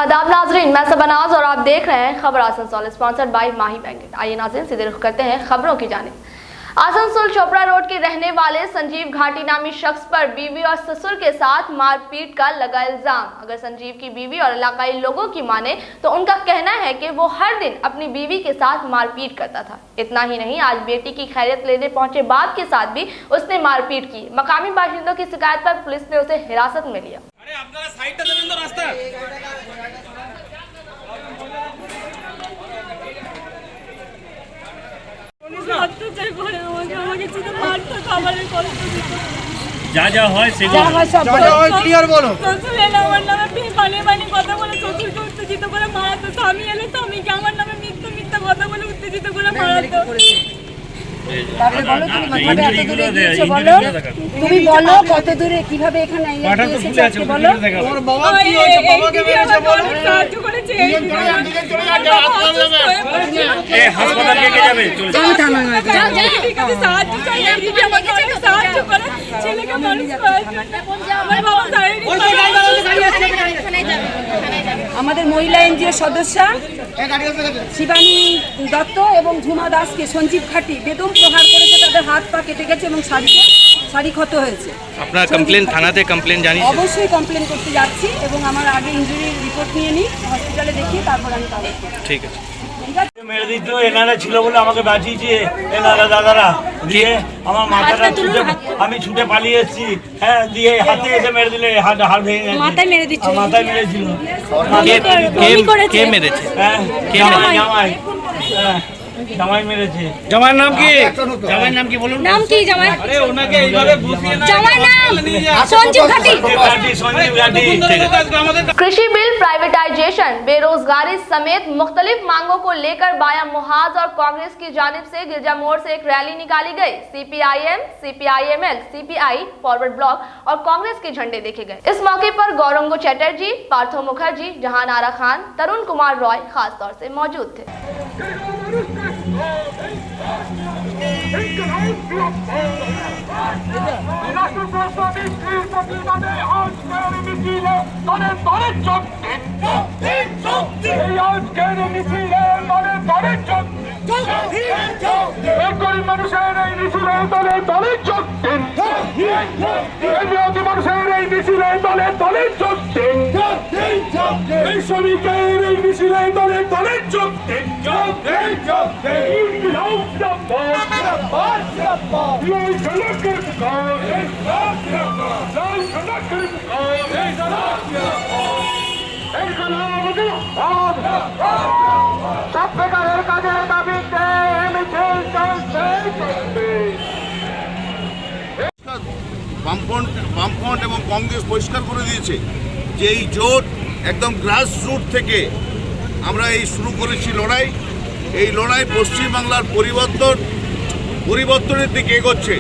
आदाब नाजरीन, मैं सबनाज और आप देख रहे हैं खबर Asansol, sponsored by Mahi banquet. आइए नाजरीन सीधे रुख करते हैं खबरों की जानिब। आसनसोल चोपड़ा रोड के रहने वाले संजीव घाटी नामी शख्स पर बीवी और ससुर के साथ मारपीट का लगा इल्जाम। अगर संजीव की बीवी और इलाकाई लोगों की माने तो उनका कहना है कि वो हर दिन अपनी बीवी के साथ मारपीट करता था। इतना ही नहीं, आज बेटी की खैरियत लेने पहुंचे बाप के साथ भी उसने मारपीट की। मकामी बाशिंदों की शिकायत पर पुलिस ने उसे हिरासत में लिया। যা যা হয় ক্লিয়ার বলো। শ্বশুর এলো আমার নামে পানি কথা বলে শ্বশুরকে উত্তেজিত করে মারাতো। স্বামী এলো স্বামীকে আমার নামে মিথ্যা কথা বলে উত্তেজিত করে মারাতো। তুমি বলো কত দূরে কিভাবে এখানে বলো। সাহায্য করেছে সাহায্য করে ছেলেকে মানুষ আমাদের মহিলা এনজিও সদস্যা শিবানী দত্ত এবং ঝুমা দাসকে সঞ্জীব ঘাটি বেদম প্রহার করেছে। তাদের হাত পা কেটে গেছে এবং শাড়ি ক্ষত হয়েছে। আপনার কমপ্লেন থানাতে কমপ্লেন জানিয়েছেন? অবশ্যই কমপ্লেন করতে যাচ্ছি এবং আমার আগে ইনজুরি রিপোর্ট নিয়ে নিই, হসপিটালে দেখি, তারপর আমি কাগজ করব। ঠিক আছে। মেরে দিত, এনারা ছিল বলে আমাকে বাঁচিয়েছে এনারা দাদারা। দিয়ে আমার মাথাটা ছুটে, আমি ছুটে পালিয়ে এসেছি। হ্যাঁ, দিয়ে হাতে এসে মেরে দিলে, হাত ভেঙে গেছে। মাথায় মেরে দিচ্ছে। মাথায় মেরেছিল। কে মেরেছে? হ্যাঁ, জামাই। হ্যাঁ, জামাই মেরেছে। জামাইয়ের নাম কি? জামাইয়ের নাম কি বলুন? নাম কি জামাই? আরে ওনাকে এইভাবে বসিয়ে না। জামাই নাম সঞ্জীব ঘাটি। সঞ্জীব ঘাটি। कृषि बिल, प्राइवेटाइजेशन, बेरोजगारी समेत मुख्तलिफ मांगों को लेकर बाया मुहाज और कांग्रेस की जानिब से गिरजा मोड़ से एक रैली निकाली गई। CPIM, CPIML, CPI, forward block और कांग्रेस के झंडे देखे गए। इस मौके पर गौरंगो चटर्जी, पार्थो मुखर्जी, जहान आरा खान, तरुण कुमार रॉय खास तौर से मौजूद थे। বামফ্রন্ট এবং কংগ্রেস পরিষ্কার করে দিয়েছে যে এই জোট একদম গ্রাস রুট থেকে আমরা এই শুরু করেছি লড়াই। এই লড়াই পশ্চিমবাংলার পরিবর্তনের দিকে এগোচ্ছে।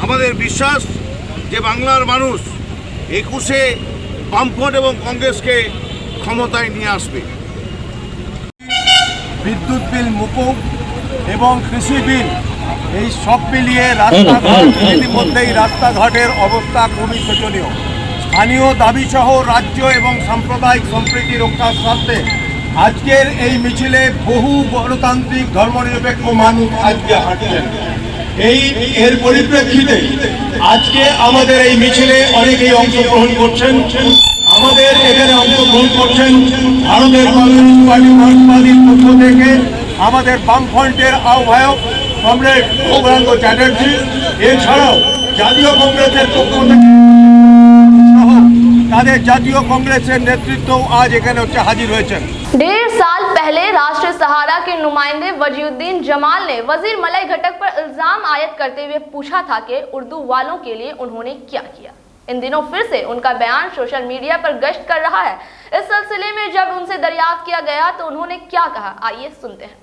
আমাদের বিশ্বাস যে বাংলার মানুষ 21-এ বামফ্রন্ট এবং কংগ্রেসকে ক্ষমতায় নিয়ে আসবে। বিদ্যুৎ বিল মুকুব এবং কৃষি বিল, এই সব মিলিয়ে রাস্তাঘাট ইতিমধ্যেই রাস্তাঘাটের অবস্থা খুবই শোচনীয়। স্থানীয় দাবিসহ রাজ্য এবং সাম্প্রদায়িক সম্প্রীতি রক্ষার স্বার্থে আজকের এই মিছিলে বহু গণতান্ত্রিক ধর্মনিরপেক্ষ মানুষ আজকে হাঁটছেন। এর পরিপ্রেক্ষিতে আজকে আমাদের এই মিছিলে অনেকেই অংশগ্রহণ করছেন। আমাদের এখানে অংশগ্রহণ করছেন ভারতের কমিউনিস্ট পার্টি মার্ক্সবাদীর পক্ষ থেকে আমাদের বামফ্রন্টের আহ্বায়ক কমরেড গৌরাঙ্গ চ্যাটার্জি, এছাড়াও জাতীয় কংগ্রেসের পক্ষ থেকে তাদের জাতীয় কংগ্রেসের নেতৃত্ব আজ এখানে হাজির হয়েছেন। 1.5 साल पहले राष्ट्रीय सहारा के नुमाइंदे वजीउद्दीन जमाल ने वजीर मलाई घटक पर इल्जाम आयद करते हुए पूछा था कि उर्दू वालों के लिए उन्होंने क्या किया। इन दिनों फिर से उनका बयान सोशल मीडिया पर गश्त कर रहा है। इस सिलसिले में जब उनसे दरियाफ्त किया गया तो उन्होंने क्या कहा, आइए सुनते हैं।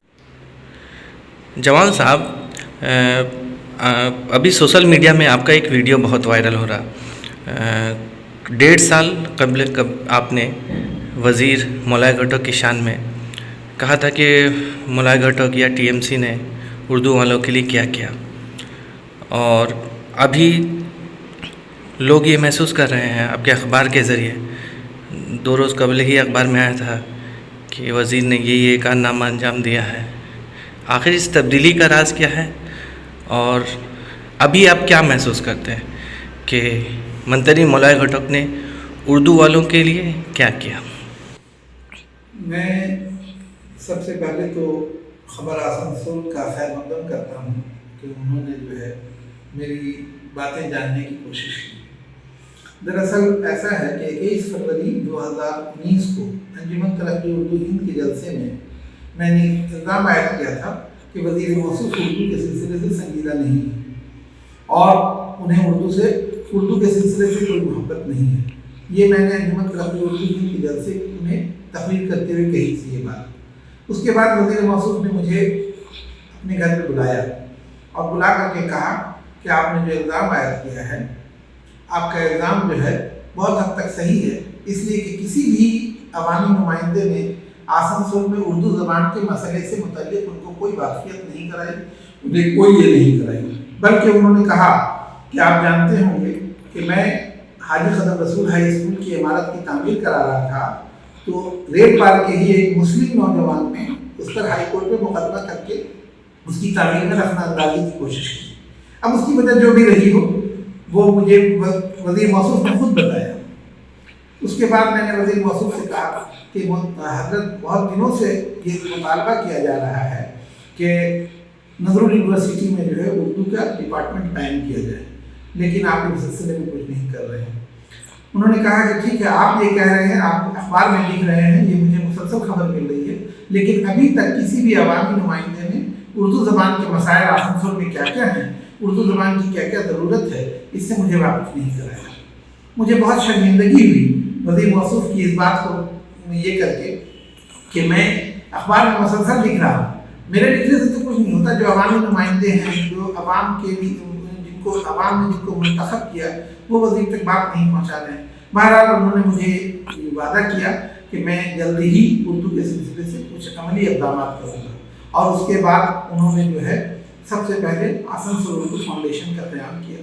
जवान साहब, अभी सोशल मीडिया में आपका एक वीडियो बहुत वायरल हो रहा। 1.5 साल कबल आपने वज़ीर मौलाना घटक की शान में कहा था कि मौलाना घटक या टीएमसी ने उर्दू वालों के लिए क्या किया, और अभी लोग ये महसूस कर रहे हैं आपके अखबार के ज़रिए 2 रोज़ कबल ही अखबार में आया था कि वज़ीर ने ये कारनामा अंजाम दिया है। आखिर इस तब्दीली का राज क्या है और अभी आप क्या महसूस करते हैं कि मंत्री मौलाए घटक ने उर्दू वालों के लिए क्या किया? मैं सबसे पहले तो खबर आसनसोल का खैर मकदम करता हूँ कि उन्होंने जो है मेरी बातें जानने की कोशिश की। दरअसल ऐसा है कि 21 फरवरी 2019 को अंजुमन तरक्की उर्दू हिंद के जलसे में मैंने इल्ज़ाम आयद किया था कि वज़ीर मौसूफ उर्दू के सिलसिले से संजीदा नहीं है और उन्हें उर्दू के सिलसिले से कोई मोहब्बत नहीं है। ये मैंने अंजुमन तरक्की उर्दू हिंद के जलसे में तकरीर करते हुए कही थी ये बात। उसके बाद वज़ीर मौसूफ ने मुझे अपने घर पर बुलाया और बुला करके कहा कि आपने जो इल्ज़ाम आयद किया है, आपका इल्ज़ाम जो है बहुत हद तक सही है, इसलिए कि किसी भी अवामी नुमाइंदे ने आसनसोल में उर्दू ज़बान के मसले से मुतल्लिक़ उनको कोई वाक़फ़ियत नहीं कराई, उन्हें कोई ये नहीं कराई, बल्कि उन्होंने कहा कि आप जानते होंगे कि मैं हाजी ख़दम रसूल हाई स्कूल की इमारत की तामीर करा रहा था, तो रेड पार के ही एक मुस्लिम नौजवान ने उस पर हाई कोर्ट में मुकदमा करके उसकी तामीर में रखना अंदाजी की कोशिश की। अब उसकी वजह जो भी रही हो वो मुझे वज़ीर मौसूफ ने खुद बताया। उसके बाद मैंने वज़ीर मौसूफ से कहा कि हज़रत बहुत दिनों से ये मुतालबा किया जा रहा है कि नज़रुल यूनिवर्सिटी में जो है उर्दू का डिपार्टमेंट कायम किया जाए, लेकिन आप इस सिलसिले में कुछ नहीं कर रहे हैं। उन्होंने कहा कि ठीक है, आप ये कह रहे हैं, आप अखबार में लिख रहे हैं, ये मुझे मुसलसल खबर मिल रही है, लेकिन अभी तक किसी भी अवामी नुमाइंदे ने उर्दू ज़बान के मसाइल आसनसोल में क्या क्या हैं, उर्दू ज़बान की क्या क्या ज़रूरत है, इससे मुझे वाक़िफ़ नहीं कराया। मुझे बहुत शर्मिंदगी हुई वज़ीर मौसूफ की इस बात को ये करके कि मैं अखबार में मुसलसल लिख रहा हूँ, मेरे लिखने से तो कुछ नहीं होता। जो अवामी नुमाइंदे हैं, जो अवाम के जिनको अवाम ने जिनको मुंतखब किया, वो वज़ीर तक बात नहीं पहुँचा रहे हैं। बहरहाल उन्होंने मुझे वादा किया कि मैं जल्दी ही उर्दू के सिलसिले से कुछ अमली इक़दाम करूँगा, और उसके बाद उन्होंने जो है सबसे पहले आसनसोल उर्दू फाउंडेशन का क़याम किया।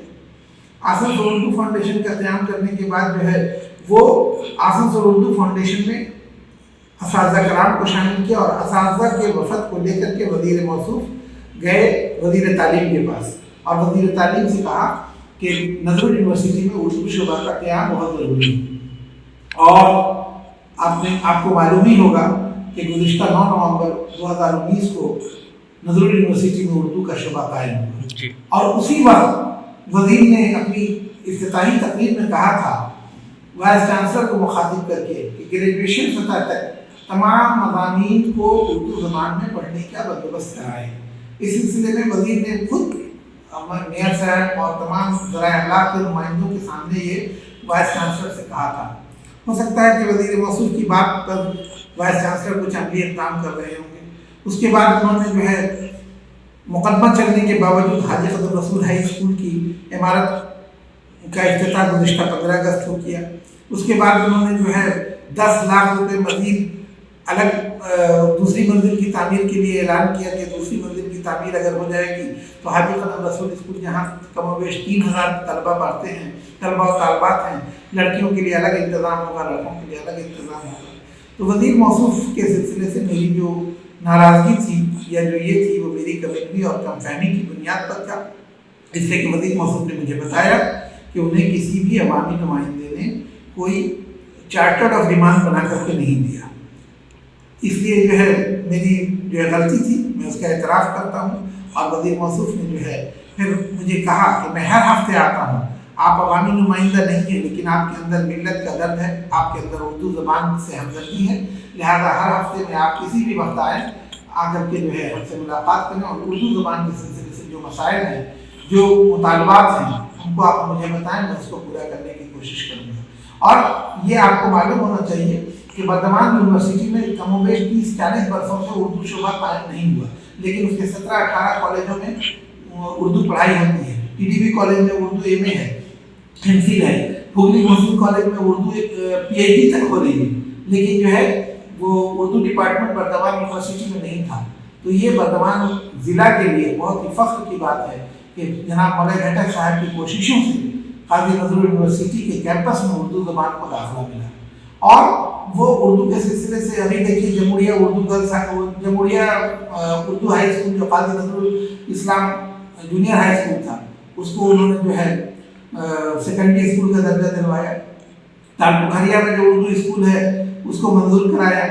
आसनसोल उर्दू फाउंडेशन का क़याम करने के बाद जो है वो आसनसोल उर्दू फाउंडेशन में असातिज़ा कराम को शामिल किया और असातिज़ा के वफ़द को लेकर के वज़ीर मौसूफ गए वज़ीर तालीम के पास, और वज़ीर तालीम से कहा कि नज़रुल यूनिवर्सिटी में उर्दू शुबा का क़याम बहुत ज़रूरी है। और आपको मालूम ही होगा कि गुज़िश्ता 9 नवंबर 2019 को नज़रुल यूनिवर्सिटी में उर्दू का शुबा कायम हुआ, और उसी वक्त वज़ीर ने अपनी इफ्तिताही तकरीर में कहा था वाइस चांसलर को मुखातिब करके कि ग्रेजुएशन सतह तक तमाम मज़ामीन को उर्दू ज़बान में पढ़ने का बंदोबस्त कराएँ। इस सिलसिले में वज़ीर ने खुद मेयर साहब और तमाम ज़राए अब्लाग के नुमाइंदों के सामने ये वाइस चांसलर से कहा था। हो सकता है कि वज़ीर मौसूफ की बात पर वाइस चांसलर कुछ अमली इक़दाम कर रहे होंगे। उसके बाद उन्होंने जो है मुकदमा चलने के बावजूद हाजी ख़दम रसूल हाई स्कूल की इमारत का इफ्तिताह गुज़िश्ता 15 अगस्त को किया। उसके बाद उन्होंने जो है 10 लाख रुपए मज़ीद अलग दूसरी मंजिल की तामीर के लिए ऐलान किया कि दूसरी मंजिल की तामीर अगर हो जाएगी तो हाजी ख़दम रसूल स्कूल जहाँ कमोवेश 3000 तलबा पढ़ते हैं, तलबा और तालबात हैं, लड़कियों के लिए अलग इंतज़ाम होगा, लड़कों के लिए अलग इंतज़ाम होगा। तो वज़ीर मौसूफ के सिलसिले से मेरी जो नाराज़गी थी या जो ये थी वो मेरी कमिटमेंट और कमफहमी की बुनियाद पर था। इसलिए कि वज़ीर मौसूफ ने मुझे बताया कि उन्हें किसी भी अवामी नुमाइंदे ने कोई चार्टर्ड ऑफ डिमांड बना करके नहीं दिया। इसलिए जो है मेरी जो है गलती थी, मैं उसका एतराफ़ करता हूँ। और वज़ीर मौसूफ ने जो है फिर मुझे कहा कि मैं हर हफ्ते आता हूँ, आप अवामी नुमाइंदा नहीं है, लेकिन आपके अंदर मिल्लत का दर्द है, आपके अंदर उर्दू ज़बान से हमदर्दी है, लिहाजा हर हफ्ते में आप किसी भी वक्त आएँ, आकर के जो है हमसे मुलाकात करें और उर्दू ज़बान के सिलसिले से जो मसाइल हैं, जो मुतालबात हैं, उनको आप मुझे बताएं, मैं उसको पूरा करने की कोशिश करूँगा। और ये आपको मालूम होना चाहिए कि बर्दवान यूनिवर्सिटी में कमोबेश 30-40 वर्षों से उर्दू शुबा कायम नहीं हुआ, लेकिन उसके 17-18 कॉलेजों में उर्दू पढ़ाई होती है। TDB कॉलेज में उर्दू MA है, MPhil है, हुगली मुस्लिम कॉलेज में उर्दू PhD तक हो रही है, लेकिन जो है वो उर्दू डिपार्टमेंट बर्दवान यूनिवर्सिटी में नहीं था। तो ये बर्दवान ज़िला के लिए बहुत ही फ़ख्र की बात है कि जनाब मौलाना घटक साहब की कोशिशों से काजी नज़रुल यूनिवर्सिटी के कैंपस में उर्दू ज़बान को दाखिला मिला। और वो उर्दू के सिलसिले से अभी देखिए Jamuria Urdu girls Jamuria Urdu high school जो काजी Nazrul Islam junior high school था, उसको उन्होंने जो है सेकेंडरी स्कूल का दर्जा दिलवाया। तालपुखरिया में जो उर्दू स्कूल है उसको मंजूर कराया।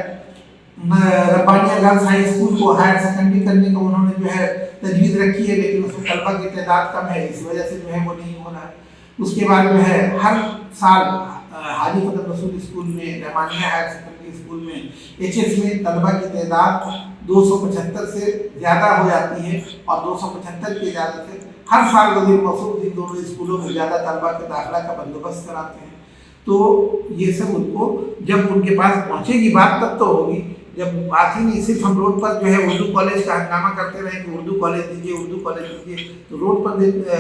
रब्बानिया गर्ल्स हाई स्कूल को हायर सेकेंडरी करने का उन्होंने जो है तजवीज़ रखी है, लेकिन उसमें तलबा की तादाद कम है, इस वजह से जो है वो नहीं हो रहा है। उसके बाद जो है हर साल हाजी फतह रसूल स्कूल में, रहमानिया हायर सेकेंडरी स्कूल में HS में तलबा की तादाद 275 से ज़्यादा हो जाती है और 275 की इजाज़त से हर साल वज़ीर मौसूफ इन दोनों स्कूलों में ज़्यादा तलबा के दाखिला का बंदोबस्त कराते हैं। तो ये सब उनको जब उनके पास पहुँचेगी बात तब तो होगी, जब बात ही नहीं सिर्फ हम रोड पर जो है उर्दू कॉलेज का हंगामा करते रहे कि उर्दू कॉलेज दीजिए उर्दू कॉलेज दीजिए, तो रोड पर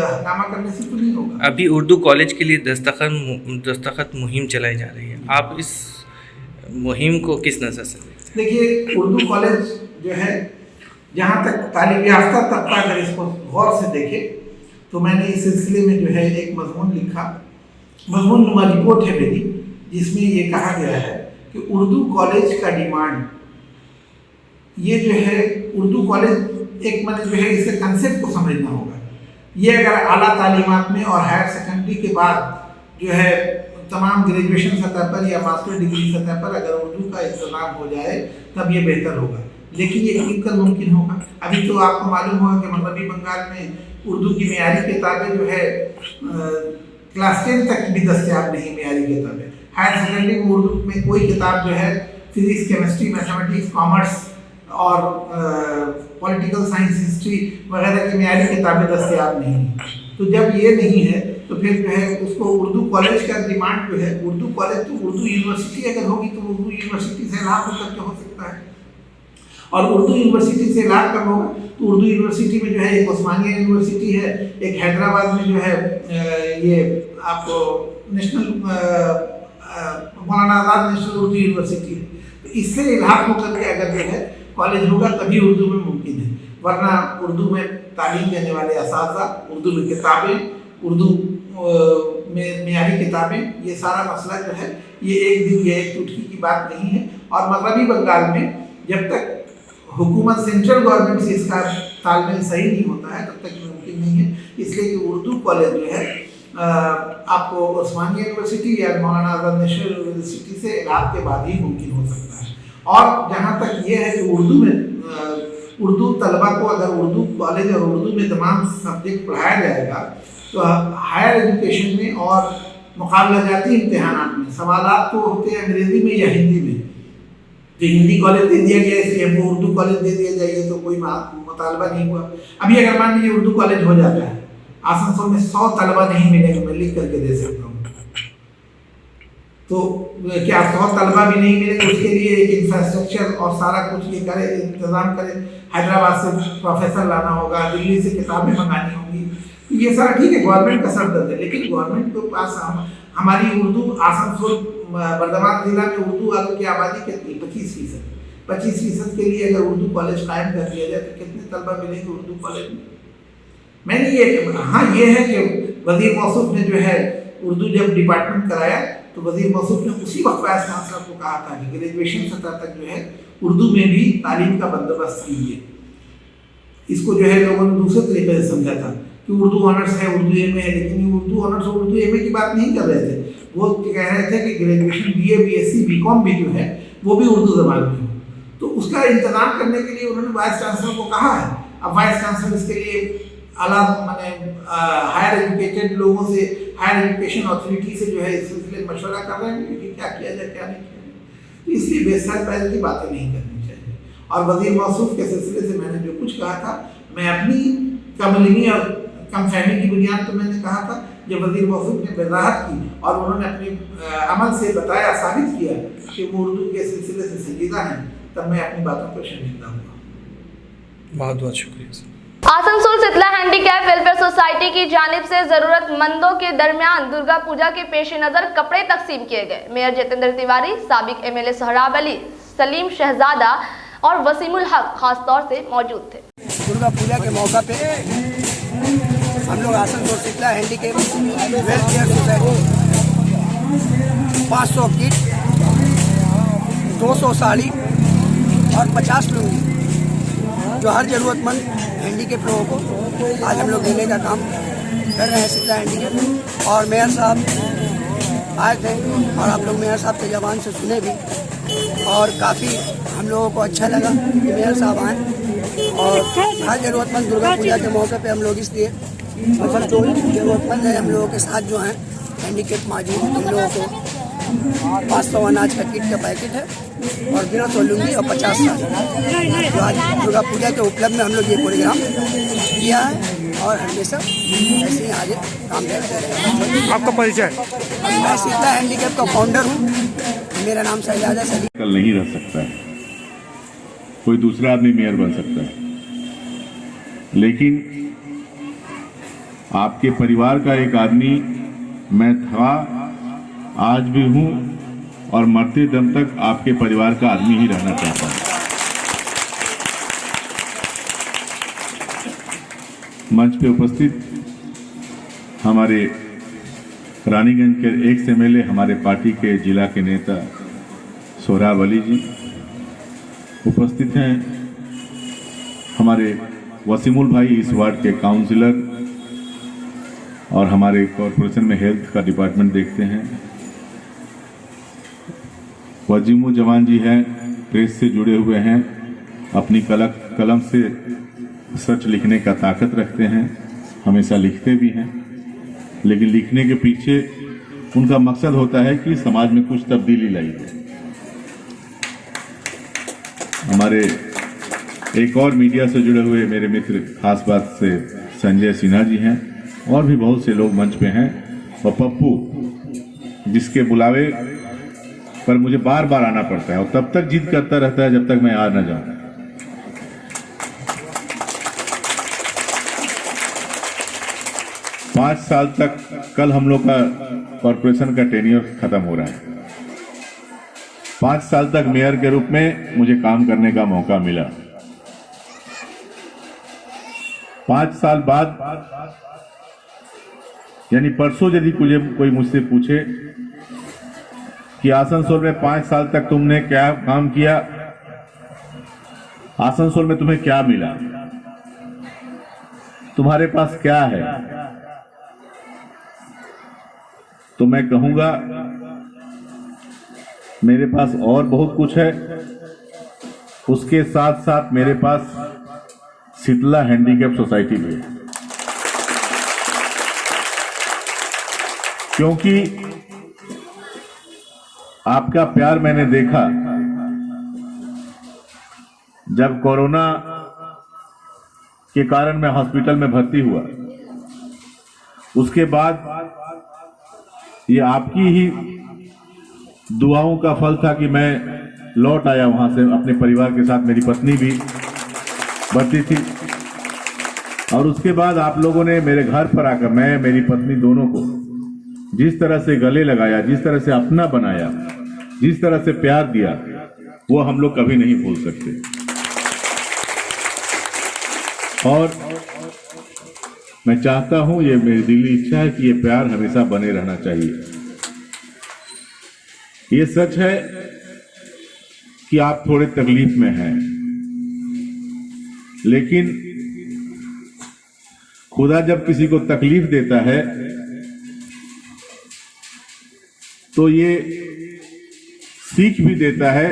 हंगामा करने से तो नहीं होगा। अभी उर्दू कॉलेज के लिए दस्तखत मुहिम चलाई जा रही है, आप इस मुहिम को किस नज़र से देखते हैं? देखिए उर्दू कॉलेज जो है, जहाँ तक तालीम याफ्ता तबका अगर इसको गौर से देखे तो मैंने इस सिलसिले में जो है एक मजमून लिखा, मजमून नुमा रिपोर्ट है मेरी, जिसमें ये कहा गया है कि उर्दू कॉलेज का डिमांड, ये जो है उर्दू कॉलेज एक मैंने जो है इसके कंसेप्ट को समझना होगा। ये अगर आला तालीमात में और हायर सेकेंडरी के बाद जो है तमाम ग्रेजुएशन सतह पर या मास्टर डिग्री सतह पर अगर उर्दू का इंतजाम हो जाए तब ये बेहतर होगा, लेकिन ये किनकर मुमकिन होगा? अभी तो आपको मालूम होगा कि मगरबी बंगाल में उर्दू की मेयारी किताबें जो है क्लास 10 तक भी दस्तयाब नहीं, मेयारी किताबें। हायर सेकेंडरी में उर्दू में कोई किताब जो है फिजिक्स, केमिस्ट्री, मैथमेटिक्स, कॉमर्स और पॉलिटिकल साइंस, हिस्ट्री वगैरह की मेयारी किताबें दस्तयाब नहीं हैं। तो जब ये नहीं है तो फिर जो है उसको उर्दू कॉलेज का डिमांड जो है, उर्दू कॉलेज तो उर्दू यूनिवर्सिटी अगर होगी तो उर्दू यूनिवर्सिटी से लाभ होकर के हो सकता है, और उर्दू यूनिवर्सिटी से लाभ कब होगा तो उर्दू यूनिवर्सिटी में जो है एक उस्मानिया यूनिवर्सिटी है, एक हैदराबाद में जो है ये आपको नेशनल मौलाना आज़ाद नेशनल उर्दू यूनिवर्सिटी है। तो इससे इलाहाक होकर के अगर जो है कॉलेज होगा तभी उर्दू में मुमकिन है, वरना उर्दू में तालीम देने वाले असातिज़ा, उर्दू में किताबें, उर्दू में मेयारी किताबें, ये सारा मसला जो है ये एक दिन या एक चुटकी की बात नहीं है। और मगरबी बंगाल में जब तक हुकूमत सेंट्रल गवर्नमेंट से इसका तालमेल सही नहीं होता है तब तक मुमकिन नहीं है। इसलिए कि उर्दू कॉलेज जो है आपको उस्मानिया यूनिवर्सिटी या मौलाना आज़ाद नेशनल यूनिवर्सिटी से इलाहाक के बाद ही मुमकिन हो सकता है। और जहाँ तक ये है कि उर्दू में उर्दू तलबा को अगर उर्दू कॉलेज और उर्दू में तमाम सब्जेक्ट पढ़ाया जाएगा तो हायर एजुकेशन में और मुकाबला जाती इम्तहानात में सवालात तो होते हैं अंग्रेज़ी में या हिंदी में। तो हिंदी कॉलेज दे दिया गया इसलिए हमको उर्दू कॉलेज दे दिया जाएगा तो कोई मुतालबा नहीं हुआ। अभी अगर मान लीजिए उर्दू कॉलेज हो जाता है, आसनसोल में 100 तलबा नहीं मिलेंगे, मैं लिख करके दे सकता हूँ, तो क्या 100 तलबा भी नहीं मिलेंगे? उसके लिए एक इंफ्रास्ट्रक्चर और सारा कुछ ये करे, इंतज़ाम करे, हैदराबाद से प्रोफेसर लाना होगा, दिल्ली से किताबें मंगानी होंगी, तो ये सारा ठीक है, गवर्नमेंट का सरदर्द है। लेकिन गवर्नमेंट के पास हमारी उर्दू आसनसोल बर्दमान जिला में उर्दू वालों की आबादी कितनी? 25%। 25% के लिए अगर उर्दू कॉलेज कायम कर दिया जाए तो कितने तलबा मिलेंगे उर्दू कॉलेज में? मैंने ये है कि वज़ीर मौसूफ ने जो है उर्दू जब डिपार्टमेंट कराया तो वज़ीर मौसूफ ने उसी वक्त वाइस चांसलर को कहा था कि ग्रेजुएशन सतह तक जो है उर्दू में भी तालीम का बंदोबस्त कीजिए। इसको जो है लोगों ने दूसरे तरीके से समझा था कि उर्दू ऑनर्स है, उर्दू एमए है, लेकिन ये उर्दू ऑनर्स और उर्दू एमए की बात नहीं कर रहे थे। वो कह रहे थे कि ग्रेजुएशन BA, BSc, BCom भी जो है वो भी उर्दू ज़बान में हो। तो उसका इंतज़ाम करने के लिए उन्होंने वाइस चांसलर को कहा है। अब वाइस चांसलर इसके लिए आला माने हायर एजुकेटेड लोगों से, हायर एजुकेशन अथॉरिटी से जो है इस सिलसिले में मशवरा कर रहे हैं कि क्या किया जाए क्या नहीं किया जाए। तो इसलिए बेसर पहले की बातें नहीं करनी चाहिए। और वज़ीर मौसूफ के सिलसिले से मैंने जो कुछ कहा था, मैं अपनी कमलिनी और कम फहमी की बुनियाद पर मैंने कहा था। जब वज़ीर मौसूफ ने वजाहत की और उन्होंने अपने अमल से बताया, साबित किया कि वो उर्दू के सिलसिले से संजीदा हैं, तब मैं अपनी बातों पर शर्मिंदा हुआ। बहुत बहुत शुक्रिया। Asansol Sheetla handicap welfare society की जानिब से जरूरतमंदों के दरमियान दुर्गा पूजा के पेश नजर कपड़े तकसीम किए गए। मेयर जितेंद्र तिवारी, साबिक MLA सोहराब अली, सलीम शहजादा और वसीमुल हक खास तौर से मौजूद थे। दुर्गा पूजा के मौका पे हम लोग Asansol Sheetla handicap welfare society 500 kit 200 sari और 50 लुंगी जो हर ज़रूरतमंद हैंडीकेप लोगों को आज हम लोग देने का काम कर रहे हैं शीतला हैंडीकेप। और मेयर साहब आए थे और आप लोग मेयर साहब के ज़बान से सुने भी और काफ़ी हम लोगों को अच्छा लगा कि मेयर साहब आए। और हर ज़रूरतमंद दुर्गा पूजा के मौके पे हम लोग इसलिए मतलब जो ज़रूरतमंद है हम लोगों के साथ जो हैं हैंडीकेप मौजूद हम लोगों को 500 अनाज का किट का पैकेट है और 150 लुंगी और 50 साड़ी जो आज दुर्गा पूजा के उपलक्ष्य में हम लोग ये प्रोग्राम किया है और हमेशा ऐसे ही आगे काम करते रहेंगे। आपका परिचय? मैं शीतला हैंडीकेप का फाउंडर हूँ, मेरा नाम शैलाजा सलीम। कल नहीं रह सकता है, कोई दूसरा आदमी मेयर बन सकता है, लेकिन आपके परिवार का एक आदमी मैं था, आज भी हूं और मरते दम तक आपके परिवार का आदमी ही रहना चाहता हूं। मंच पे उपस्थित हमारे रानीगंज के एक्स एमएलए, हमारे पार्टी के जिला के नेता सोहराब अली जी उपस्थित हैं, हमारे वसीमुल भाई इस वार्ड के काउंसिलर और हमारे कॉरपोरेशन में हेल्थ का डिपार्टमेंट देखते हैं, वजीमु जवान जी हैं, प्रेस से जुड़े हुए हैं, अपनी कलम से सच लिखने का ताकत रखते हैं, हमेशा लिखते भी हैं, लेकिन लिखने के पीछे उनका मकसद होता है कि समाज में कुछ तब्दीली लाई है। हमारे एक और मीडिया से जुड़े हुए मेरे मित्र खास बात से संजय सिन्हा जी हैं और भी बहुत से लोग मंच पे हैं, और पप्पू जिसके बुलावे पर मुझे बार बार आना पड़ता है और तब तक जिद करता रहता है जब तक मैं आ न जाऊं। पांच साल तक कल हम लोग का कॉरपोरेशन का टेन्योर खत्म हो रहा है। 5 साल तक मेयर के रूप में मुझे काम करने का मौका मिला। 5 साल बाद यानी परसों यदि कोई मुझसे पूछे कि आसनसोल में 5 साल तक तुमने क्या काम किया, आसनसोल में तुम्हें क्या मिला, तुम्हारे पास क्या है, तो मैं कहूंगा मेरे पास और बहुत कुछ है। उसके साथ साथ मेरे पास शीतला हैंडीकेप सोसाइटी भी है, क्योंकि आपका प्यार मैंने देखा जब कोरोना के कारण मैं हॉस्पिटल में भर्ती हुआ। उसके बाद ये आपकी ही दुआओं का फल था कि मैं लौट आया वहां से अपने परिवार के साथ। मेरी पत्नी भी भर्ती थी और उसके बाद आप लोगों ने मेरे घर पर आकर मैं मेरी पत्नी दोनों को जिस तरह से गले लगाया, जिस तरह से अपना बनाया, जिस तरह से प्यार दिया, वो हम लोग कभी नहीं भूल सकते। और मैं चाहता हूं, ये मेरी दिली इच्छा है कि ये प्यार हमेशा बने रहना चाहिए। ये सच है कि आप थोड़े तकलीफ में हैं, लेकिन खुदा जब किसी को तकलीफ देता है तो ये सीख भी देता है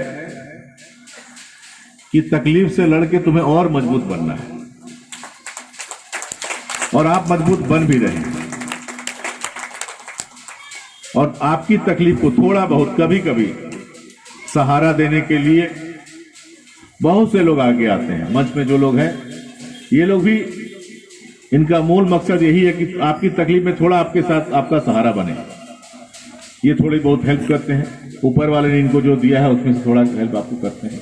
कि तकलीफ से लड़के तुम्हें और मजबूत बनना है, और आप मजबूत बन भी रहे हैं। और आपकी तकलीफ को थोड़ा बहुत कभी कभी सहारा देने के लिए बहुत से लोग आगे आते हैं। मंच में जो लोग हैं, ये लोग भी, इनका मूल मकसद यही है कि आपकी तकलीफ में थोड़ा आपके साथ आपका सहारा बने। ये थोड़ी बहुत हेल्प करते हैं, ऊपर वाले ने इनको जो दिया है उसमें से थोड़ा हेल्प आपको करते हैं।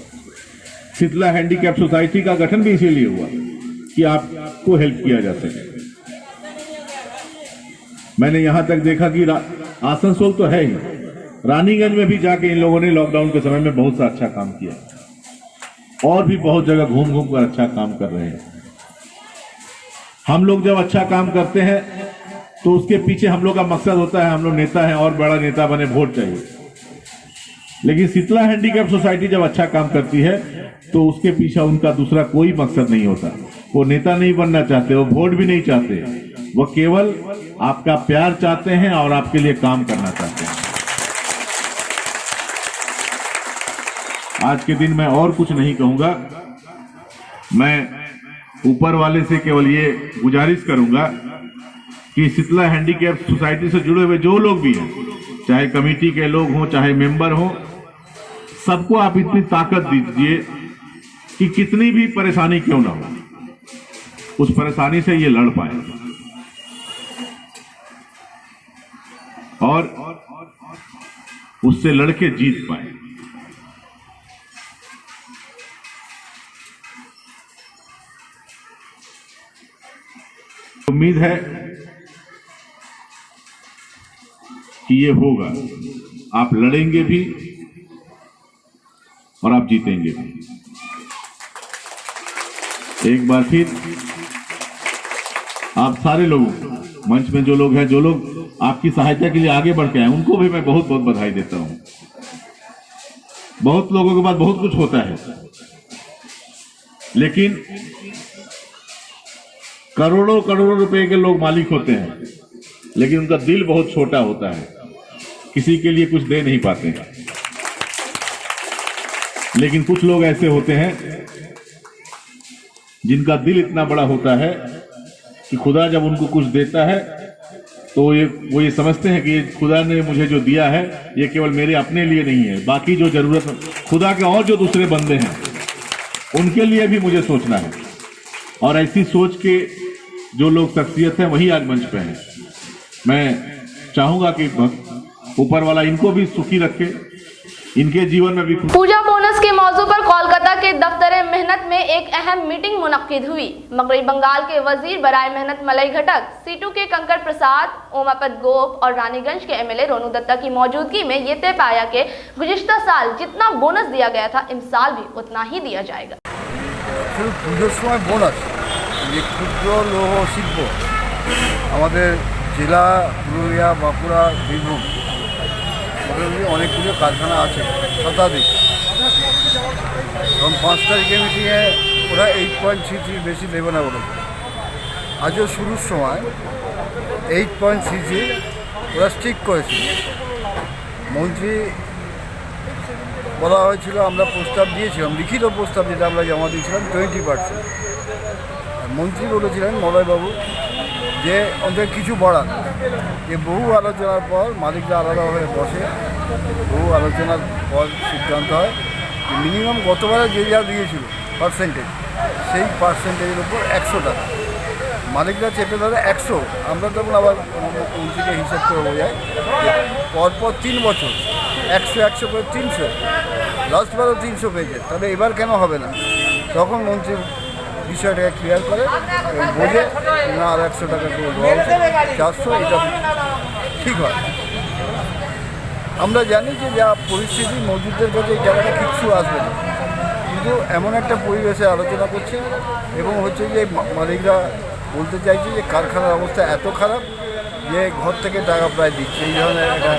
शीतला हैंडीकैप सोसाइटी का गठन भी इसीलिए हुआ कि आपको हेल्प किया जा सके। मैंने यहां तक देखा कि आसनसोल तो है ही, रानीगंज में भी जाके इन लोगों ने लॉकडाउन के समय में बहुत सा अच्छा काम किया, और भी बहुत जगह घूम घूम कर अच्छा काम कर रहे हैं। हम लोग जब अच्छा काम करते हैं तो उसके पीछे हम लोग का मकसद होता है, हम लोग नेता हैं और बड़ा नेता बने, वोट चाहिए। लेकिन शीतला हैंडीकैप सोसाइटी जब अच्छा काम करती है तो उसके पीछे उनका दूसरा कोई मकसद नहीं होता। वो नेता नहीं बनना चाहते, वो वोट भी नहीं चाहते, वो केवल आपका प्यार चाहते हैं और आपके लिए काम करना चाहते हैं। आज के दिन मैं और कुछ नहीं कहूंगा, मैं ऊपर वाले से केवल ये गुजारिश करूंगा कि शीतला हैंडीकैप सोसाइटी से जुड़े हुए जो लोग भी हैं, चाहे कमेटी के लोग हों चाहे मेंबर हों, सबको आप इतनी ताकत दीजिए कि कितनी भी परेशानी क्यों ना हो, उस परेशानी से ये लड़ पाए और उससे लड़के जीत पाए। उम्मीद है कि ये होगा, आप लड़ेंगे भी और आप जीतेंगे भी। एक बार फिर आप सारे लोगों, मंच में जो लोग हैं, जो लोग आपकी सहायता के लिए आगे बढ़ के आए, उनको भी मैं बहुत बहुत बधाई देता हूं। बहुत लोगों के पास बहुत कुछ होता है, लेकिन करोड़ों करोड़ों रुपए के लोग मालिक होते हैं, लेकिन उनका दिल बहुत छोटा होता है, किसी के लिए कुछ दे नहीं पाते हैं। लेकिन कुछ लोग ऐसे होते हैं जिनका दिल इतना बड़ा होता है कि खुदा जब उनको कुछ देता है तो वो ये समझते हैं कि खुदा ने मुझे जो दिया है ये केवल मेरे अपने लिए नहीं है, बाकी जो जरूरत खुदा के और जो दूसरे बंदे हैं उनके लिए भी मुझे सोचना है। और ऐसी सोच के जो लोग शख्सियत हैं वही आज मंच पे हैं। मैं चाहूंगा कि ऊपर वाला इनको भी सुखी रखे, इनके जीवन में भी। पूजा बोनस के मौजू पर कोलकाता के दफ्तर मेहनत में एक अहम मीटिंग मुनक्किद हुई। मगरबी बंगाल के वजीर बराए मेहनत मलई घटक, सीटू के कंकर प्रसाद, ओमापत गोप और रानीगंज के एमएलए रोनू दत्ता की मौजूदगी में ये तय पाया कि गुज़िश्ता साल जितना बोनस दिया गया था इस साल भी उतना ही दिया जाएगा। পুজোর সময় বোনাস, যে ক্ষুদ্র লৌহ শিল্প আমাদের জেলা পুরুলিয়া, বাঁকুড়া, বীরভূম অনেকগুলো কারখানা আছে, শতাধিক। এবং 5 তারিখের মিটিংয়ে ওরা 8.33 বেশি দেবে না বলেছে। আজও শুরুর সময় 8.33 ওরা স্ট্রিক করেছিল। মন্ত্রী বলা হয়েছিল, আমরা প্রস্তাব দিয়েছিলাম, লিখিত প্রস্তাব যেটা আমরা জমা দিয়েছিলাম 20%। মন্ত্রী বলেছিলেন মলয়বাবু যে অন্তত কিছু বাড়ান। যে বহু আলোচনার পর মালিকরা আলাদাভাবে বসে, বহু আলোচনার পর সিদ্ধান্ত হয় যে মিনিমাম গতবারে যে যা দিয়েছিল পার্সেন্টেজ, সেই পার্সেন্টেজের উপর 100 টাকা মালিকরা চেপে ধরে 100। আমরা তখন আবার মন্ত্রীকে হিসাব করে বোঝাই পরপর 3 বছর 100 করে 300, লাস্ট বারও 300 পেয়েছে, তাহলে এবার কেন হবে না? তখন মন্ত্রী বিষয়টাকে ক্লিয়ার করে এবং বোঝে না আর 100 টাকা করে দেওয়া উচিত, 400 এটা ঠিক হয়। আমরা জানি যে যা পরিস্থিতি মজুরদের কাছে এই জায়গাটা কিচ্ছু আসবে না, কিন্তু এমন একটা পরিবেশে আলোচনা করছে এবং হচ্ছে যে মালিকরা বলতে চাইছে যে কারখানার অবস্থা এত খারাপ যে ঘর থেকে টাকা প্রায় দিচ্ছে, এই ধরনের একটা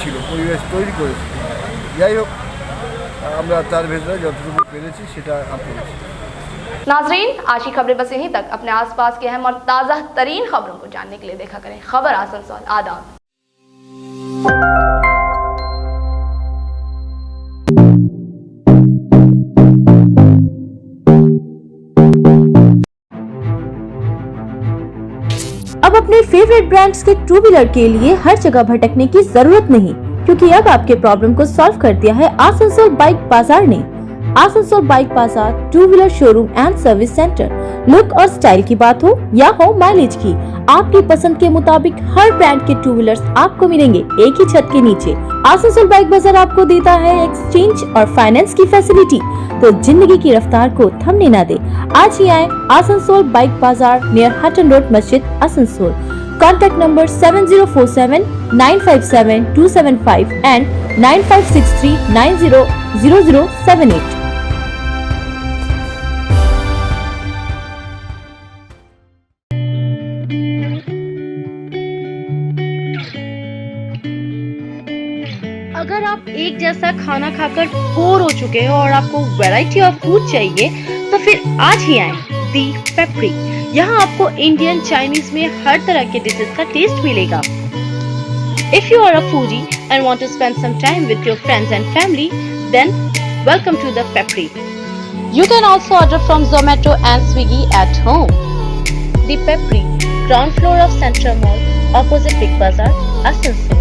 ছিল, পরিবেশ তৈরি করেছে। যাই হোক, আমরা তার ভেতরে যতটুকু পেরেছি সেটা করেছি। नाजरीन, आज की खबरें बस यहीं तक। अपने आसपास के अहम और ताज़ा तरीन खबरों को जानने के लिए देखा करें खबर आसनसोल। आदाब। अब अपने फेवरेट ब्रांड्स के टू व्हीलर के लिए हर जगह भटकने की जरूरत नहीं, क्योंकि अब आपके प्रॉब्लम को सॉल्व कर दिया है आसनसोल बाइक बाजार ने। आसनसोल बाइक बाजार two wheeler showroom and service centre. Look और स्टाइल की बात हो या हो माइलेज की, आपकी पसंद के मुताबिक हर ब्रांड के टू व्हीलर्स आपको मिलेंगे एक ही छत के नीचे। आसनसोल बाइक बाजार आपको देता है एक्सचेंज और फाइनेंस की फैसिलिटी, तो जिंदगी की रफ्तार को थमने न दे। आज ही आए आसनसोल बाइक बाजार नियर हटन रोड मस्जिद आसनसोल। Contact number 7047 957 275 and 9563 900078। अगर आप एक जैसा खाना खाकर बोर हो चुके हैं और आपको वैरायटी ऑफ फूड चाहिए तो फिर आज ही आएं दी पेपरी। यहाँ आपको इंडियन चाइनीज में हर तरह के डिशेस का टेस्ट मिलेगा। If you are a foodie and want to spend some time with your friends and family, then welcome to the Pepri. You can also order from Zomato and Swiggy at home. The Pepri, ground floor of Central Mall, opposite Big Bazaar, Asansol.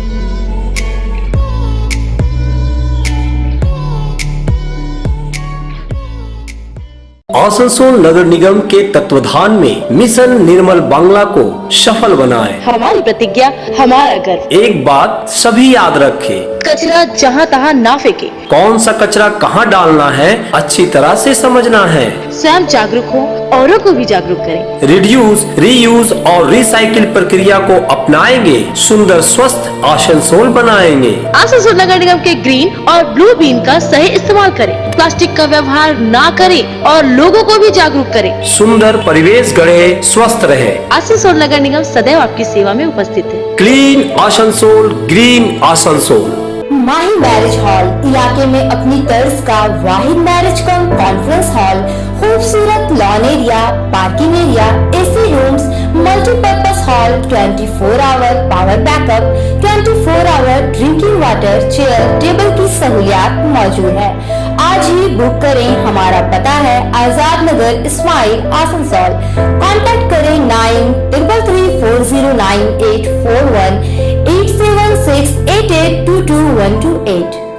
Asansol नगर निगम के तत्वाधान में mission निर्मल बांग्ला को सफल बनाएं। हमारी प्रतिज्ञा, हमारा गर्व। एक बात सभी याद रखें, कचरा जहाँ तहाँ ना फेंके। कौन सा कचरा कहाँ डालना है अच्छी तरह से समझना है। स्वयं जागरूक हो, औरों को भी जागरूक करें। रिड्यूस, रीयूज और रिसाइकिल प्रक्रिया को अपनाएंगे, सुंदर स्वस्थ आसनसोल बनाएंगे। आसनसोल नगर निगम के ग्रीन और ब्लू बीन का सही इस्तेमाल करें, प्लास्टिक का व्यवहार ना करें और लोगों को भी जागरूक करें। सुंदर परिवेश गढ़े, स्वस्थ रहे। आसनसोल नगर निगम सदैव आपकी सेवा में उपस्थित है। Clean Asansol, green Asansol. Mahi marriage hall इलाके में अपनी तर्ज का वाहिद मैरिज कम कॉन्फ्रेंस हॉल, खूबसूरत lawn area, parking area, AC rooms, multipurpose hall, 24 hour power backup, 24 hour drinking water, chair table की सहूलियात मौजूद है। आज ही बुक करें। हमारा पता है आजाद नगर, इस्माइल, आसनसोल। कॉन्टैक्ट करें 9334098841 87688222128।